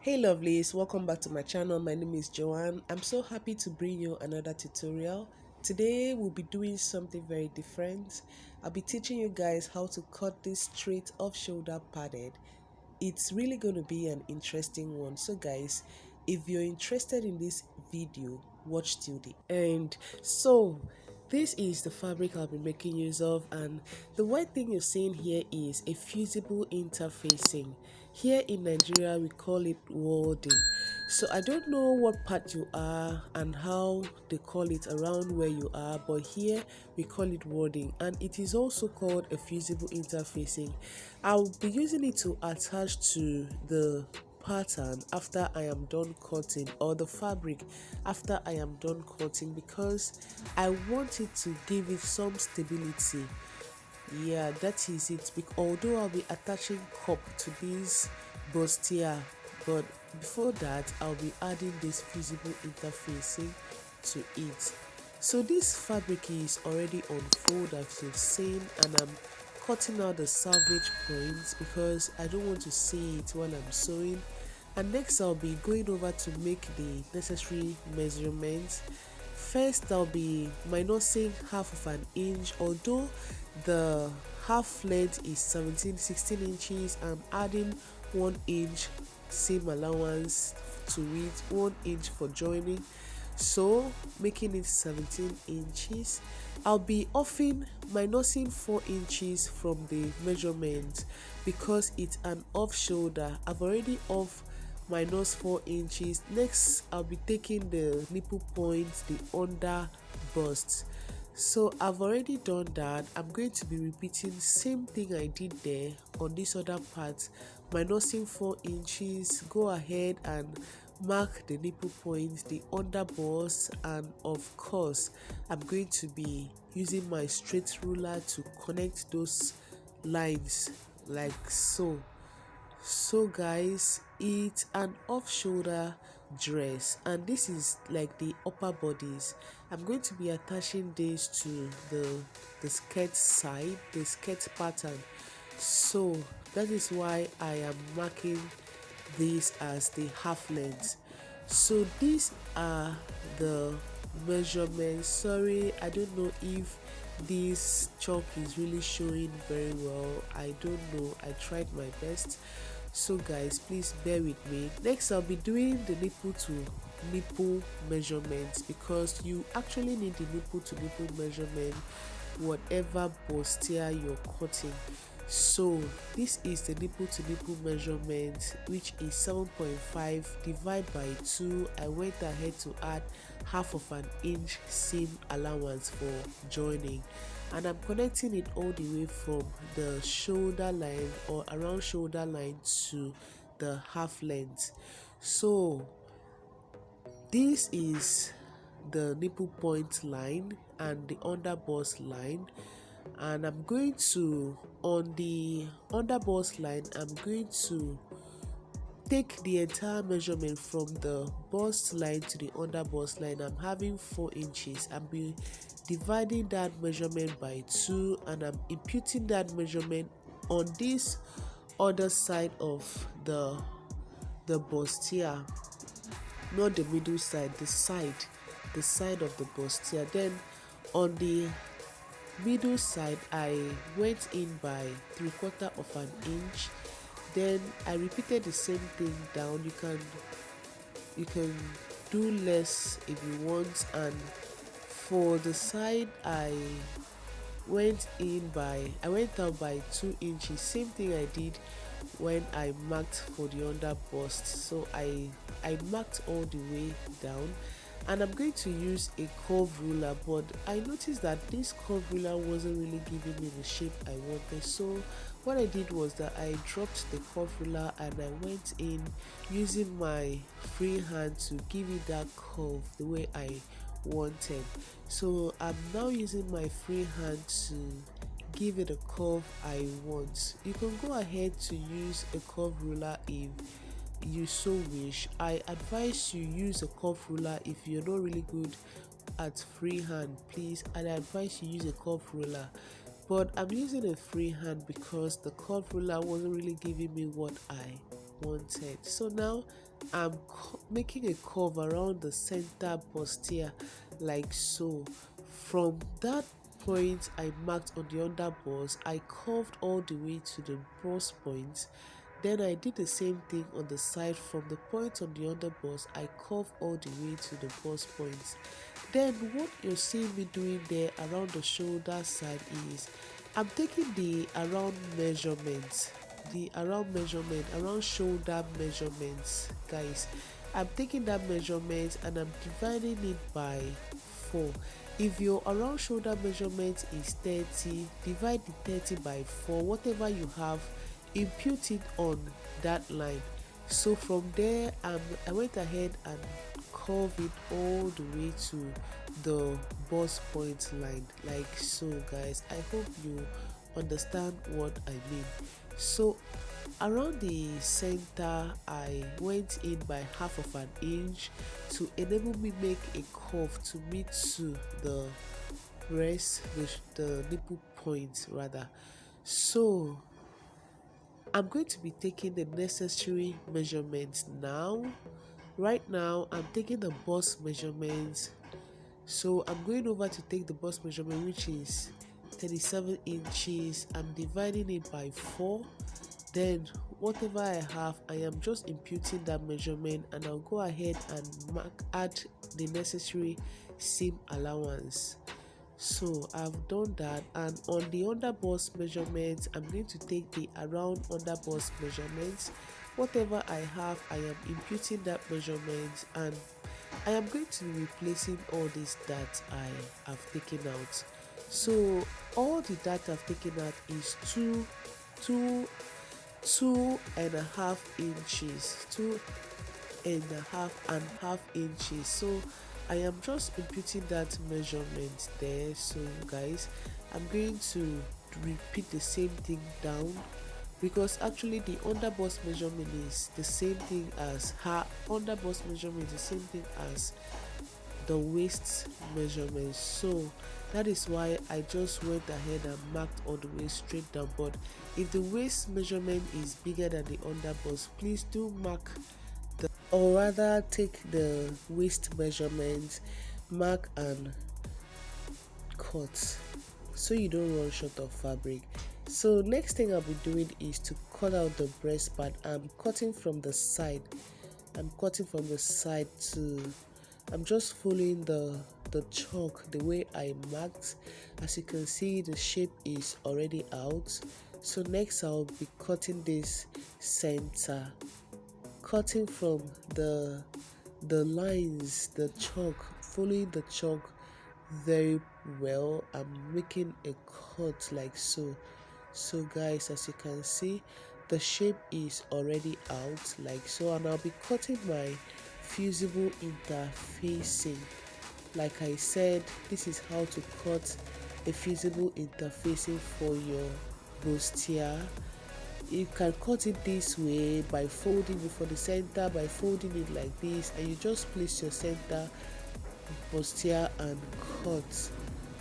Hey lovelies, welcome back to my channel. My name is Joanne. I'm so happy to bring you another tutorial. Today we'll be doing something very different. I'll be teaching you guys how to cut this straight off shoulder padded. It's really going to be an interesting one. So guys, if you're interested in this video, watch till the end. So this is the fabric I'll be making use of, and the white thing you're seeing here is a fusible interfacing. Here in Nigeria we call it warding. So I don't know what part you are and how they call it around where you are, but here we call it warding, and it is also called a fusible interfacing. I'll be using it to attach to the pattern after I am done cutting, or the fabric after I am done cutting, because I want it to give it some stability. Yeah, that is it. Although I'll be attaching cup to this bustier, but before that I'll be adding this fusible interfacing to it. So this fabric is already on fold, as you've seen, and I'm cutting out the salvage points because I don't want to see it while I'm sewing. And next I'll be going over to make the necessary measurements. First I'll be minusing half of an inch. Although the half length is 16 inches, I'm adding 1 inch seam allowance to it, 1 inch for joining, so making it 17 inches. I'll be minusing 4 inches from the measurement because it's an off shoulder. I've already off minus 4 inches. Next I'll be taking the nipple point, the under bust. So I've already done that. I'm going to be repeating same thing I did there on this other part, minusing 4 inches. Go ahead and mark the nipple point, the under bust, and of course I'm going to be using my straight ruler to connect those lines like so. So guys, it's an off shoulder dress, and this is like the upper bodies. I'm going to be attaching this to the skirt side, the skirt pattern. So that is why I am marking this as the half length. So these are the measurements. Sorry, I don't know if this chalk is really showing very well. I don't know, I tried my best. So guys, please bear with me. Next I'll be doing the nipple to nipple measurements, because you actually need the nipple to nipple measurement whatever bustier you're cutting. So this is the nipple to nipple measurement, which is 7.5 divided by 2. I went ahead to add half of an inch seam allowance for joining, and I'm connecting it all the way from the shoulder line or around shoulder line to the half length. So this is the nipple point line and the under bust line, and I'm going to, on the under bust line, I'm going to take the entire measurement from the bust line to the under bust line. I'm having 4 inches. I'm be dividing that measurement by 2, and I'm imputing that measurement on this other side of the bustier, not the middle side, the side of the bustier. Then on the middle side I went in by 3/4 of an inch. Then I repeated the same thing down. You can do less if you want. And for the side I went out by 2 inches. Same thing I did when I marked for the under bust. So I marked all the way down, and I'm going to use a curve ruler, but I noticed that this curve ruler wasn't really giving me the shape I wanted. So what I did was that I dropped the curve ruler and I went in using my free hand to give it that curve the way I wanted. So I'm now using my free hand to give it a curve I want. You can go ahead to use a curve ruler if you so wish. I advise you use a curve ruler if you're not really good at freehand. Please, I advise you use a curve ruler, but I'm using a freehand because the curve ruler wasn't really giving me what I wanted. So now I'm making a curve around the center bustier like so. From that point I marked on the under bust, I curved all the way to the bust point. Then I did the same thing on the side. From the point on the under bust, I curved all the way to the bust point. Then what you're seeing me doing there around the shoulder side is I'm taking the around measurements, around shoulder measurements, guys. I'm taking that measurement and I'm dividing it by 4. If your around shoulder measurement is 30, divide the 30 by 4. Whatever you have, impute it on that line. So from there, I went ahead and curve it all the way to the bust point line like so, guys. I hope you understand what I mean. So around the center, I went in by half of an inch to enable me make a curve to meet to the breast, the nipple point rather. So I'm going to be taking the necessary measurements now. Right now I'm taking the bust measurements. So I'm going over to take the bust measurement, which is 37 inches. I'm dividing it by 4. Then whatever I have, I am just imputing that measurement, and I'll go ahead and add the necessary seam allowance. So I've done that, and on the under bust measurement, I'm going to take the around under bust measurements. Whatever I have, I am imputing that measurement, and I am going to be replacing all this that I have taken out. So all the data I've taken out is 2.5 inches, 2.5 inches. So I am just imputing that measurement there. So guys, I'm going to repeat the same thing down, because actually the under bust measurement is the same thing as the waist measurement. So that is why I just went ahead and marked all the way straight down. But if the waist measurement is bigger than the under bust, please do mark or rather take the waist measurement, mark and cut, so you don't run short of fabric. So next thing I'll be doing is to cut out the breast part. I'm cutting from the side. I'm just following the chalk the way I marked. As you can see, the shape is already out. So next I'll be cutting this center, cutting from the lines, the chalk, following the chalk very well. I'm making a cut like so. So guys, as you can see, the shape is already out like so, and I'll be cutting my fusible interfacing. Like I said, this is how to cut a fusible interfacing for your bustier. You can cut it this way by folding before the center, by folding it like this, and you just place your center bustier and cut,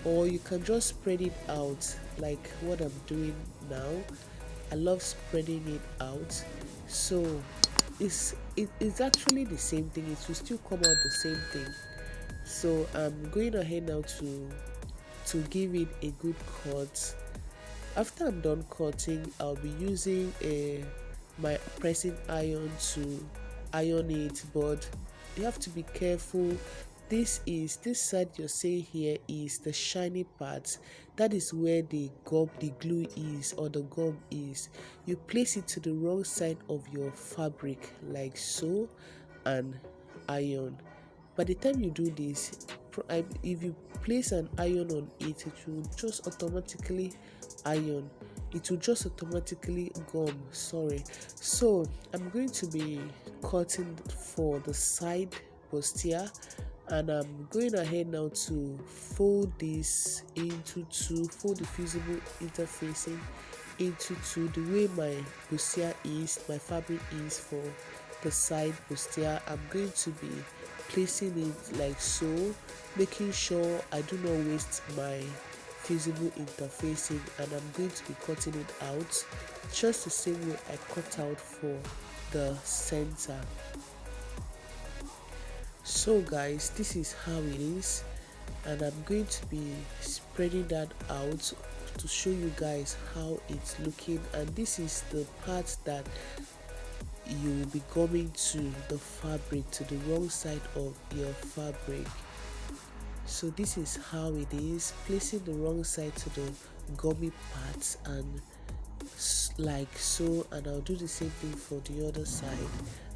or you can just spread it out like what I'm doing now. I love spreading it out. So it's actually the same thing. It will still come out the same thing. So I'm going ahead now to give it a good cut. After I'm done cutting, I'll be using my pressing iron to iron it, but you have to be careful. This side you're seeing here is the shiny part. That is where the glue is, or the gum is. You place it to the wrong side of your fabric like so and iron. By the time you do this, if you place an iron on it, it will just automatically iron. It will just automatically gum. Sorry. So I'm going to be cutting for the side bustier, and I'm going ahead now to fold this into two, fold the fusible interfacing into two, the way my bustier is, my fabric is for the side bustier. I'm going to be placing it like so, making sure I do not waste my fusible interfacing, and I'm going to be cutting it out just the same way I cut out for the center. So guys, this is how it is, and I'm going to be spreading that out to show you guys how it's looking. And this is the part that you will be gumming to the fabric, to the wrong side of your fabric. So this is how it is, placing the wrong side to the gummy parts, and like so, and I'll do the same thing for the other side.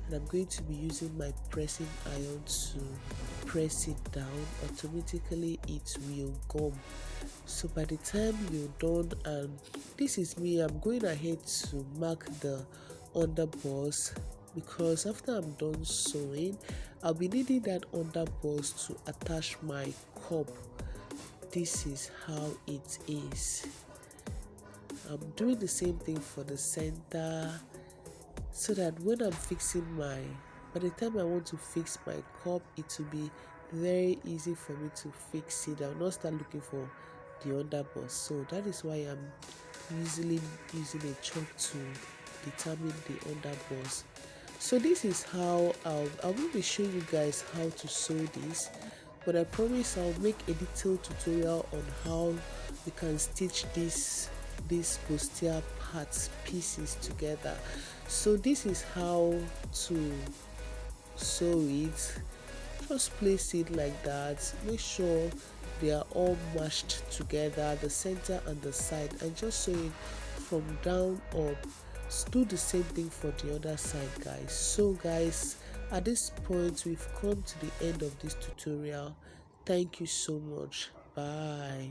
And I'm going to be using my pressing iron to press it down. Automatically it will gum. So by the time you're done, and this is me, I'm going ahead to mark the underboss, because after I'm done sewing, I'll be needing that underboss to attach my cup. This is how it is. I'm doing the same thing for the center, so that when I'm fixing by the time I want to fix my cup, it will be very easy for me to fix it. I'll not start looking for the underboss. So that is why I'm usually using a chalk to determine the underboss. So this is how I will be showing you guys how to sew this, but I promise I'll make a detailed tutorial on how you can stitch these bustier parts pieces together. So this is how to sew it. Just place it like that, make sure they are all mashed together, the center and the side, and just sew it from down up. Do the same thing for the other side, guys. So guys, at this point we've come to the end of this tutorial. Thank you so much. Bye.